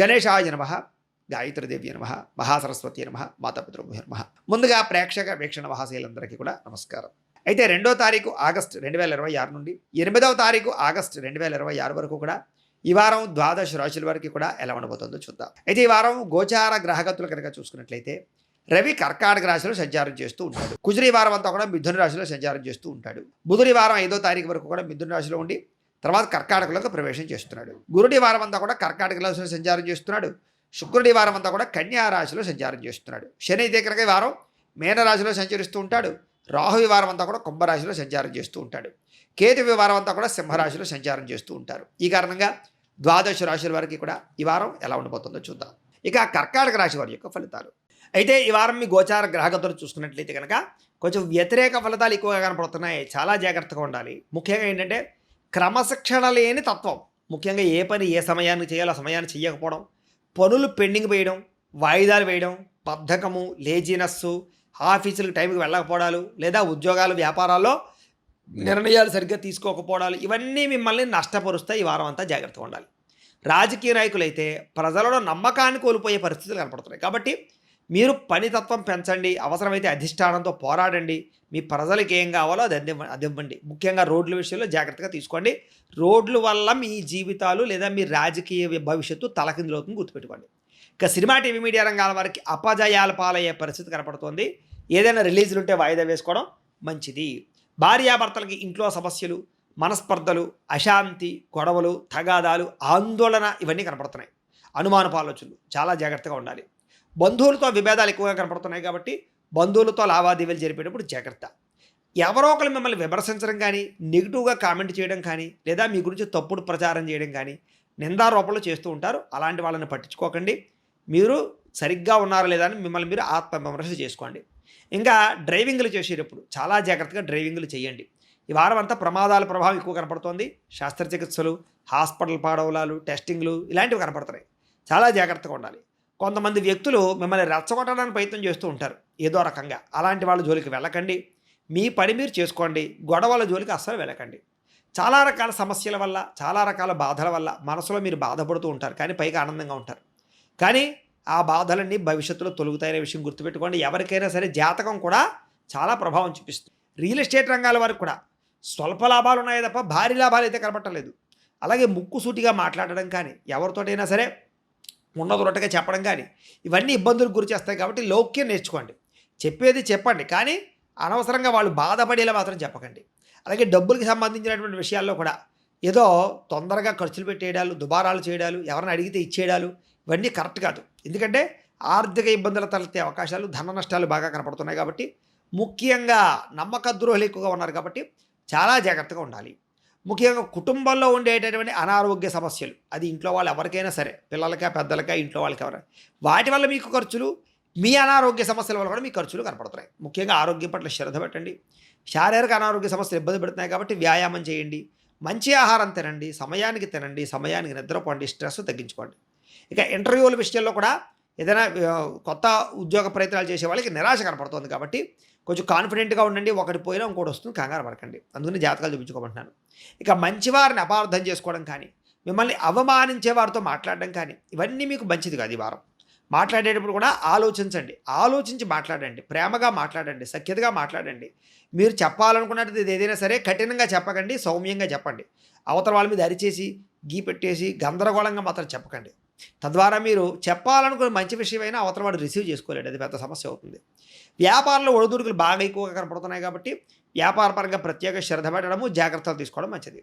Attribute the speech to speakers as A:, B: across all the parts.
A: గణేశాయ నమః, గాయత్రీదేవి నమః, మహాసరస్వతి నమః, మాతాపితృభ్యో నమః. ముందుగా ప్రేక్షక వీక్షణ మహాశైలందరికీ కూడా నమస్కారం. అయితే 2వ తారీఖు ఆగస్టు 2026 నుండి 8వ తారీఖు ఆగస్టు 2026 వరకు కూడా ఈ వారం ద్వాదశ రాశుల వరకు కూడా ఎలా ఉండబోతుందో చూద్దాం. అయితే ఈ వారం గోచార గ్రహగతులు కనుక చూసుకున్నట్లయితే రవి కర్కాటక రాశిలో సంచారం చేస్తూ ఉంటాడు. కుజుడు ఈ వారం అంతా కూడా మిథున రాశిలో సంచారం చేస్తూ ఉంటాడు. బుధుడు ఈ వారం 5వ తారీఖు వరకు కూడా మిథున రాశిలో ఉండి తర్వాత కర్కాటకలోకి ప్రవేశం చేస్తున్నాడు. గురుడు ఈ వారం అంతా కూడా కర్కాటక రాశిలో సంచారం చేస్తున్నాడు. శుక్రుడు ఈ వారం అంతా కూడా కన్యా రాశిలో సంచారం చేస్తున్నాడు. శని అయితే కనుక ఈ వారం మీనరాశిలో సంచరిస్తూ ఉంటాడు. రాహు ఈ వారం అంతా కూడా కుంభరాశిలో సంచారం చేస్తూ ఉంటాడు. కేతు ఈ వారం అంతా కూడా సింహరాశిలో సంచారం చేస్తూ ఉంటారు. ఈ కారణంగా ద్వాదశ రాశుల వరకు కూడా ఈ వారం ఎలా ఉండబోతుందో చూద్దాం. ఇక కర్కాటక రాశి వారి యొక్క ఫలితాలు. అయితే ఈ వారం మీ గోచార గ్రహగతులు చూసుకున్నట్లయితే కనుక కొంచెం వ్యతిరేక ఫలితాలు ఎక్కువగా కనపడుతున్నాయి. చాలా జాగ్రత్తగా ఉండాలి. ముఖ్యంగా ఏంటంటే క్రమశిక్షణ లేని తత్వం. ముఖ్యంగా ఏ పని ఏ సమయానికి చేయాలో ఆ సమయాన్ని చేయకపోవడం, పనులు పెండింగ్ వేయడం, వాయిదాలు వేయడం, బద్ధకము, లేజినెస్సు, ఆఫీసులకు టైంకి వెళ్ళకపోవడాలు, లేదా ఉద్యోగాలు వ్యాపారాల్లో నిర్ణయాలు సరిగ్గా తీసుకోకపోవడాలు, ఇవన్నీ మిమ్మల్ని నష్టపరుస్తాయి. ఈ వారం అంతా జాగ్రత్తగా ఉండాలి. రాజకీయ నాయకులైతే ప్రజలలో నమ్మకాన్ని కోల్పోయే పరిస్థితులు కనపడుతున్నాయి. కాబట్టి మీరు పనితత్వం పెంచండి. అవసరమైతే అధిష్టానంతో పోరాడండి. మీ ప్రజలకు ఏం కావాలో అది ఇవ్వండి. ముఖ్యంగా రోడ్ల విషయంలో జాగ్రత్తగా తీసుకోండి. రోడ్ల వల్ల మీ జీవితాలు లేదా మీ రాజకీయ భవిష్యత్తు తలకిందులవుతుంది, గుర్తుపెట్టుకోండి. ఇక సినిమా టీవీ మీడియా రంగాల వారికి అపజయాల పాలయ్యే పరిస్థితి కనపడుతోంది. ఏదైనా రిలీజులు ఉంటే వాయిదా వేసుకోవడం మంచిది. భార్యాభర్తలకి ఇంట్లో సమస్యలు, మనస్పర్ధలు, అశాంతి, గొడవలు, తగాదాలు, ఆందోళన ఇవన్నీ కనపడుతున్నాయి. అనుమానపు ఆలోచనలు, చాలా జాగ్రత్తగా ఉండాలి. బంధువులతో విభేదాలు ఎక్కువగా కనపడుతున్నాయి. కాబట్టి బంధువులతో లావాదేవీలు జరిపేటప్పుడు జాగ్రత్త. ఎవరో ఒకరు మిమ్మల్ని విమర్శించడం కానీ, నెగిటివ్గా కామెంట్ చేయడం కానీ, లేదా మీ గురించి తప్పుడు ప్రచారం చేయడం కానీ, నిందారోపణలు చేస్తూ ఉంటారు. అలాంటి వాళ్ళని పట్టించుకోకండి. మీరు సరిగ్గా ఉన్నారా లేదా అని మిమ్మల్ని మీరు ఆత్మవిమర్శ చేసుకోండి. ఇంకా డ్రైవింగ్లు చేసేటప్పుడు చాలా జాగ్రత్తగా డ్రైవింగ్లు చేయండి. ఈ వారం అంతా ప్రమాదాల ప్రభావం ఎక్కువ కనపడుతోంది. శస్త్రచికిత్సలు, హాస్పిటల్ పాడవలాలు, టెస్టింగ్లు ఇలాంటివి కనపడుతున్నాయి. చాలా జాగ్రత్తగా ఉండాలి. కొంతమంది వ్యక్తులు మిమ్మల్ని రెచ్చగొట్టడానికి ప్రయత్నం చేస్తూ ఉంటారు ఏదో రకంగా. అలాంటి వాళ్ళ జోలికి వెళ్ళకండి. మీ పని మీరు చేసుకోండి. గొడవల జోలికి అస్సలు వెళ్ళకండి. చాలా రకాల సమస్యల వల్ల, చాలా రకాల బాధల వల్ల మనసులో మీరు బాధపడుతూ ఉంటారు, కానీ పైగా ఆనందంగా ఉంటారు. కానీ ఆ బాధలన్నీ భవిష్యత్తులో తొలుగుతాయనే విషయం గుర్తుపెట్టుకోండి. ఎవరికైనా సరే జాతకం కూడా చాలా ప్రభావం చూపిస్తుంది. రియల్ ఎస్టేట్ రంగాల వరకు కూడా స్వల్ప లాభాలు ఉన్నాయే తప్ప భారీ లాభాలు అయితే కనపట్టలేదు. అలాగే ముక్కుసూటిగా మాట్లాడడం కానీ, ఎవరితోటైనా సరే ఉన్నదొరటగా చెప్పడం కానీ, ఇవన్నీ ఇబ్బందులకు గురి చేస్తాయి. కాబట్టి లౌక్యం నేర్చుకోండి. చెప్పేది చెప్పండి, కానీ అనవసరంగా వాళ్ళు బాధపడేలా మాత్రం చెప్పకండి. అలాగే డబ్బులకి సంబంధించినటువంటి విషయాల్లో కూడా ఏదో తొందరగా ఖర్చులు పెట్టేయడాలు, దుబారాలు చేయడాలు, ఎవరిని అడిగితే ఇచ్చేయడాలు, ఇవన్నీ కరెక్ట్ కాదు. ఎందుకంటే ఆర్థిక ఇబ్బందుల తలెత్తే అవకాశాలు, ధన నష్టాలు బాగా కనపడుతున్నాయి. కాబట్టి ముఖ్యంగా నమ్మక ద్రోహులు ఎక్కువగా ఉన్నారు. కాబట్టి చాలా జాగ్రత్తగా ఉండాలి. ముఖ్యంగా కుటుంబంలో ఉండేటటువంటి అనారోగ్య సమస్యలు, అది ఇంట్లో వాళ్ళు ఎవరికైనా సరే, పిల్లలకా పెద్దలకా ఇంట్లో వాళ్ళకి ఎవరైనా, వాటి వల్ల మీకు ఖర్చులు, మీ అనారోగ్య సమస్యల వల్ల కూడా మీకు ఖర్చులు కనపడుతున్నాయి. ముఖ్యంగా ఆరోగ్యం పట్ల శ్రద్ధ పెట్టండి. శారీరక అనారోగ్య సమస్యలు ఇబ్బంది పెడుతున్నాయి. కాబట్టి వ్యాయామం చేయండి, మంచి ఆహారం తినండి, సమయానికి తినండి, సమయానికి నిద్రపోండి, స్ట్రెస్ తగ్గించుకోండి. ఇక ఇంటర్వ్యూల విషయంలో కూడా ఏదైనా కొత్త ఉద్యోగ ప్రయత్నాలు చేసే వాళ్ళకి నిరాశ కనపడుతుంది. కాబట్టి కొంచెం కాన్ఫిడెంట్గా ఉండండి. ఒకటి పోయినా ఇంకోటి వస్తుంది, కంగారు పడకండి. అందుకని జాతకాలు చూపించుకోమంటున్నాను. ఇక మంచివారిని అపార్థం చేసుకోవడం కానీ, మిమ్మల్ని అవమానించే వారితో మాట్లాడడం కానీ, ఇవన్నీ మీకు మంచిది కాదు. ఈ వారం మాట్లాడేటప్పుడు కూడా ఆలోచించండి. ఆలోచించి మాట్లాడండి. ప్రేమగా మాట్లాడండి, సఖ్యతగా మాట్లాడండి. మీరు చెప్పాలనుకున్నది ఏదైనా సరే కఠినంగా చెప్పకండి, సౌమ్యంగా చెప్పండి. అవతల వాళ్ళ మీద అరిచేసి, గీ పెట్టేసి, గందరగోళంగా మాత్రం చెప్పకండి. తద్వారా మీరు చెప్పాలనుకున్న మంచి విషయమైనా అవతల వాడు రిసీవ్ చేసుకోలేడు. అది పెద్ద సమస్య అవుతుంది. వ్యాపారంలో ఒడిదుడుకులు బాగా ఎక్కువగా కనపడుతున్నాయి. కాబట్టి వ్యాపారపరంగా ప్రత్యేక శ్రద్ధ పెట్టడము, జాగ్రత్తలు తీసుకోవడం మంచిది.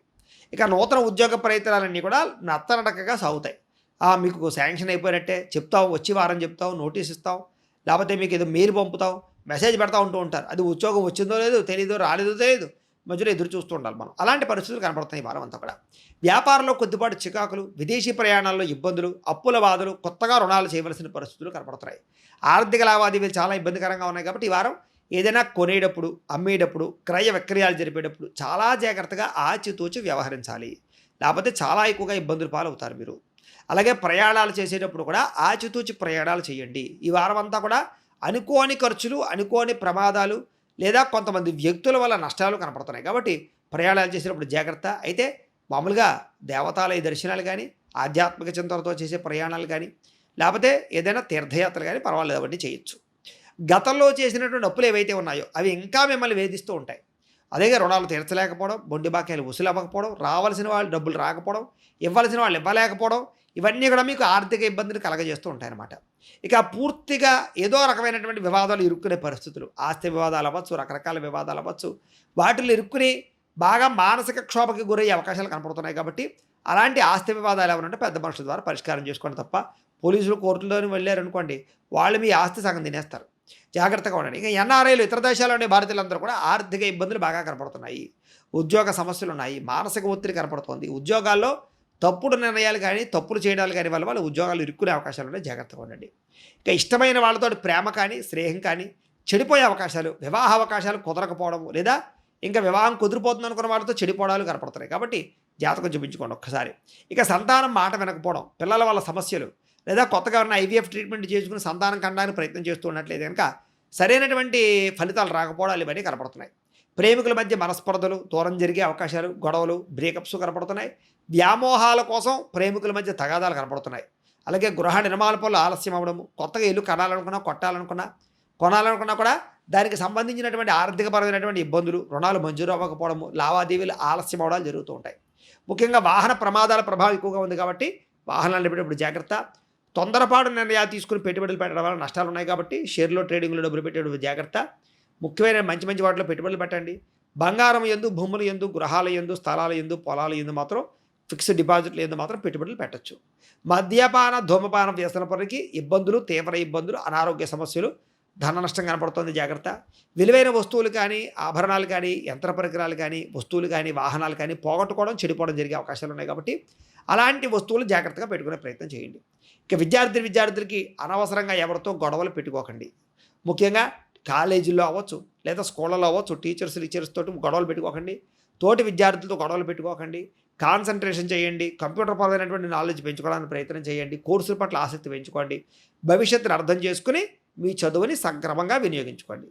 A: ఇక నూతన ఉద్యోగ ప్రయత్నాలన్నీ కూడా నత్తనడకగా సాగుతాయి. మీకు శాంక్షన్ అయిపోయినట్టే చెప్తావు, వచ్చి వారం చెప్తావు, నోటీస్ ఇస్తావు, లేకపోతే మీకు ఏదో మెయిల్ పంపుతావు, మెసేజ్ పెడతా ఉంటూ ఉంటారు. అది ఉద్యోగం వచ్చిందో లేదో తెలియదో, రాలేదో తెలియదు, మధ్యలో ఎదురు చూస్తూ ఉండాలి మనం. అలాంటి పరిస్థితులు కనపడుతున్నాయి ఈ వారం అంతా కూడా. వ్యాపారంలో కొద్దిపాటు చికాకులు, విదేశీ ప్రయాణాల్లో ఇబ్బందులు, అప్పుల బాధలు, కొత్తగా రుణాలు చేయవలసిన పరిస్థితులు కనపడుతున్నాయి. ఆర్థిక లావాదేవీలు చాలా ఇబ్బందికరంగా ఉన్నాయి. కాబట్టి ఈ వారం ఏదైనా కొనేటప్పుడు, అమ్మేటప్పుడు, క్రయ విక్రయాలు జరిపేటప్పుడు చాలా జాగ్రత్తగా ఆచితూచి వ్యవహరించాలి. లేకపోతే చాలా ఎక్కువగా ఇబ్బందులు పాలవుతారు మీరు. అలాగే ప్రయాణాలు చేసేటప్పుడు కూడా ఆచితూచి ప్రయాణాలు చేయండి. ఈ వారం అంతా కూడా అనుకోని ఖర్చులు, అనుకోని ప్రమాదాలు, లేదా కొంతమంది వ్యక్తుల వల్ల నష్టాలు కనపడుతున్నాయి. కాబట్టి ప్రయాణాలు చేసేటప్పుడు జాగ్రత్త. అయితే మామూలుగా దేవతాలయ దర్శనాలు కానీ, ఆధ్యాత్మిక చింతనతో చేసే ప్రయాణాలు కానీ, లేకపోతే ఏదైనా తీర్థయాత్రలు కానీ పర్వాలేదు, అవన్నీ చేయొచ్చు. గతంలో చేసినటువంటి అప్పులు ఏవైతే ఉన్నాయో అవి ఇంకా మిమ్మల్ని వేధిస్తూ ఉంటాయి. అదేగా రుణాలు తీర్చలేకపోవడం, బొండి బాకాయలు వసూలు అవ్వకపోవడం, రావాల్సిన వాళ్ళు డబ్బులు రాకపోవడం, ఇవ్వాల్సిన వాళ్ళు ఇవ్వలేకపోవడం, ఇవన్నీ కూడా మీకు ఆర్థిక ఇబ్బందిని కలగజేస్తూ ఉంటాయన్నమాట. ఇక పూర్తిగా ఏదో రకమైనటువంటి వివాదాలు ఇరుక్కునే పరిస్థితులు, ఆస్తి వివాదాలు అవ్వచ్చు, రకరకాల వివాదాలు అవ్వచ్చు, వాటిల్లో ఇరుక్కుని బాగా మానసిక క్షోభకి గురయ్యే అవకాశాలు కనపడుతున్నాయి. కాబట్టి అలాంటి ఆస్తి వివాదాలు ఏమనంటే పెద్ద మనుషుల ద్వారా పరిష్కారం చేసుకోండి తప్ప, పోలీసులు కోర్టులోని వెళ్ళారనుకోండి, వాళ్ళు మీ ఆస్తి సగం తినేస్తారు. జాగ్రత్తగా ఉండండి. ఇక ఎన్ఆర్ఐలు, ఇతర దేశాల్లో ఉండే భారతీయులందరూ కూడా ఆర్థిక ఇబ్బందులు బాగా కనపడుతున్నాయి, ఉద్యోగ సమస్యలు ఉన్నాయి, మానసిక ఒత్తిడి కనపడుతుంది, ఉద్యోగాల్లో తప్పుడు నిర్ణయాలు కానీ, తప్పులు చేయడాలు కానీ వల్ల వాళ్ళు ఉద్యోగాలు ఇరుక్కునే అవకాశాలు ఉన్నాయి. జాగ్రత్తగా ఉండండి. ఇక ఇష్టమైన వాళ్ళతో ప్రేమ కానీ, స్నేహం కానీ చెడిపోయే అవకాశాలు, వివాహ అవకాశాలు కుదరకపోవడం, లేదా ఇంకా వివాహం కుదిరిపోతుంది అనుకున్న వాళ్ళతో చెడిపోవడాలు కనపడుతున్నాయి. కాబట్టి జాతకం చూపించుకోండి ఒక్కసారి. ఇక సంతానం మాట వినకపోవడం, పిల్లల వల్ల సమస్యలు, లేదా కొత్తగా ఉన్న ఐవీఎఫ్ ట్రీట్మెంట్ చేసుకుని సంతానం కనడానికి ప్రయత్నం చేస్తూ ఉన్నట్లయితే కనుక సరైనటువంటి ఫలితాలు రాకపోవడాలు ఇవన్నీ కనపడుతున్నాయి. ప్రేమికుల మధ్య మనస్పర్ధలు, దూరం జరిగే అవకాశాలు, గొడవలు, బ్రేకప్స్ కనపడుతున్నాయి. వ్యామోహాల కోసం ప్రేమికుల మధ్య తగాదాలు కనపడుతున్నాయి. అలాగే గృహ నిర్మాణ పనులు ఆలస్యం అవ్వడము, కొత్తగా ఇల్లు కొనాలనుకున్నా కూడా దానికి సంబంధించినటువంటి ఆర్థికపరమైనటువంటి ఇబ్బందులు, రుణాలు మంజూరు అవ్వకపోవడము, లావాదేవీలు ఆలస్యం అవడాలు జరుగుతూ ఉంటాయి. ముఖ్యంగా వాహన ప్రమాదాల ప్రభావం ఎక్కువగా ఉంది కాబట్టి వాహనాలు నడిపేటప్పుడు జాగ్రత్త. తొందరపాటు నిర్ణయాలు తీసుకుని పెట్టుబడులు పెట్టడం వల్ల నష్టాలు ఉన్నాయి కాబట్టి షేర్లో, ట్రేడింగ్లో డబ్బులు పెట్టేటప్పుడు జాగ్రత్త. ముఖ్యమైన మంచి వాటిలో పెట్టుబడులు పెట్టండి. బంగారం యందు, భూముల యందు, గృహాల యందు, స్థలాల యందు, పొలాల యందు మాత్రం, ఫిక్స్డ్ డిపాజిట్లు యందు మాత్రం పెట్టుబడులు పెట్టచ్చు. మద్యపాన, ధూమపాన వ్యసన పనికి ఇబ్బందులు, తీవ్ర ఇబ్బందులు, అనారోగ్య సమస్యలు, ధన నష్టం కనపడుతుంది. జాగ్రత్త. విలువైన వస్తువులు కానీ, ఆభరణాలు కానీ, యంత్ర పరికరాలు కానీ, వస్తువులు కానీ, వాహనాలు కానీ పోగొట్టుకోవడం, చెడిపోవడం జరిగే అవకాశాలు ఉన్నాయి. కాబట్టి అలాంటి వస్తువులు జాగ్రత్తగా పెట్టుకునే ప్రయత్నం చేయండి. ఇక విద్యార్థులకి అనవసరంగా ఎవరితో గొడవలు పెట్టుకోకండి. ముఖ్యంగా కాలేజీల్లో అవ్వచ్చు, లేదా స్కూళ్ళలో అవ్వచ్చు, టీచర్స్ తోటి గొడవలు పెట్టుకోకండి. తోటి విద్యార్థులతో గొడవలు పెట్టుకోకండి. కాన్సన్ట్రేషన్ చేయండి. కంప్యూటర్ పరమైనటువంటి నాలెడ్జ్ పెంచుకోవడానికి ప్రయత్నం చేయండి. కోర్సుల పట్ల ఆసక్తి పెంచుకోండి. భవిష్యత్తును అర్థం చేసుకుని మీ చదువుని సక్రమంగా వినియోగించుకోండి.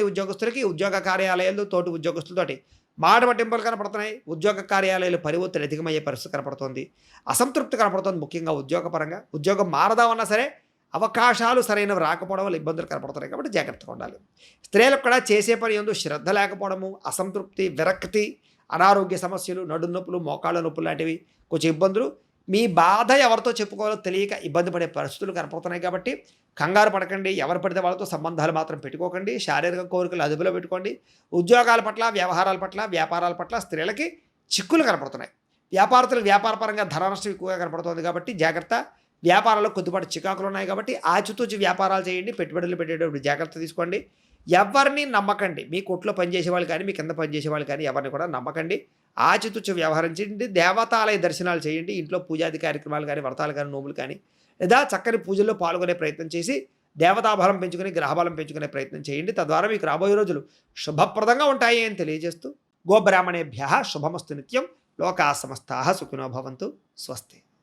A: ఉద్యోగస్తులకి ఉద్యోగ కార్యాలయాలు, తోటి ఉద్యోగస్తులతోటి మాట పట్టింపులు కనపడుతున్నాయి. ఉద్యోగ కార్యాలయాలు పని ఒత్తిడి అధికమయ్యే పరిస్థితి కనపడుతుంది. అసంతృప్తి కనపడుతుంది. ముఖ్యంగా ఉద్యోగపరంగా ఉద్యోగం మారదామన్నా సరే అవకాశాలు సరైనవి రాకపోవడం వల్ల ఇబ్బందులు కనపడుతున్నాయి. కాబట్టి జాగ్రత్తగా ఉండాలి. స్త్రీలకు కూడా చేసే పని యందు శ్రద్ధ లేకపోవడము, అసంతృప్తి, విరక్తి, అనారోగ్య సమస్యలు, నడుము నొప్పులు, మోకాళ్ళ నొప్పులు లాంటివి కొంచెం ఇబ్బందులు. మీ బాధ ఎవరితో చెప్పుకోవాలో తెలియక ఇబ్బంది పడే పరిస్థితులు కనపడుతున్నాయి. కాబట్టి కంగారు పడకండి. ఎవరు పడితే వాళ్ళతో సంబంధాలు మాత్రం పెట్టుకోకండి. శారీరక కోరికలు అదుపులో పెట్టుకోండి. ఉద్యోగాల పట్ల, వ్యవహారాల పట్ల, వ్యాపారాల పట్ల స్త్రీలకి చిక్కులు కనపడుతున్నాయి. వ్యాపారస్తులకు వ్యాపారపరంగా ధన నష్టం ఎక్కువగా కనపడుతుంది. కాబట్టి జాగ్రత్త. వ్యాపారాల్లో కొద్దిపాటి చికాకులు ఉన్నాయి. కాబట్టి ఆచితూచి వ్యాపారాలు చేయండి. పెట్టుబడులు పెట్టేటప్పుడు జాగ్రత్త తీసుకోండి. ఎవరిని నమ్మకండి. మీ కొట్లో పనిచేసే వాళ్ళు కానీ, మీ కింద పనిచేసే వాళ్ళు కానీ ఎవరిని కూడా నమ్మకండి. ఆచితూచి వ్యవహారం చేయండి. దేవతాలయ దర్శనాలు చేయండి. ఇంట్లో పూజాది కార్యక్రమాలు కానీ, వ్రతాలు కానీ, నోములు కానీ, లేదా చక్కని పూజల్లో పాల్గొనే ప్రయత్నం చేసి దేవతాబలం పెంచుకుని, గ్రహబలం పెంచుకునే ప్రయత్నం చేయండి. తద్వారా మీకు రాబోయే రోజులు శుభప్రదంగా ఉంటాయి అని తెలియజేస్తూ, గోబ్రాహ్మణేభ్యః శుభమస్తు నిత్యం. లోకా సమస్తాః సుఖినో భవంతు. స్వస్తి.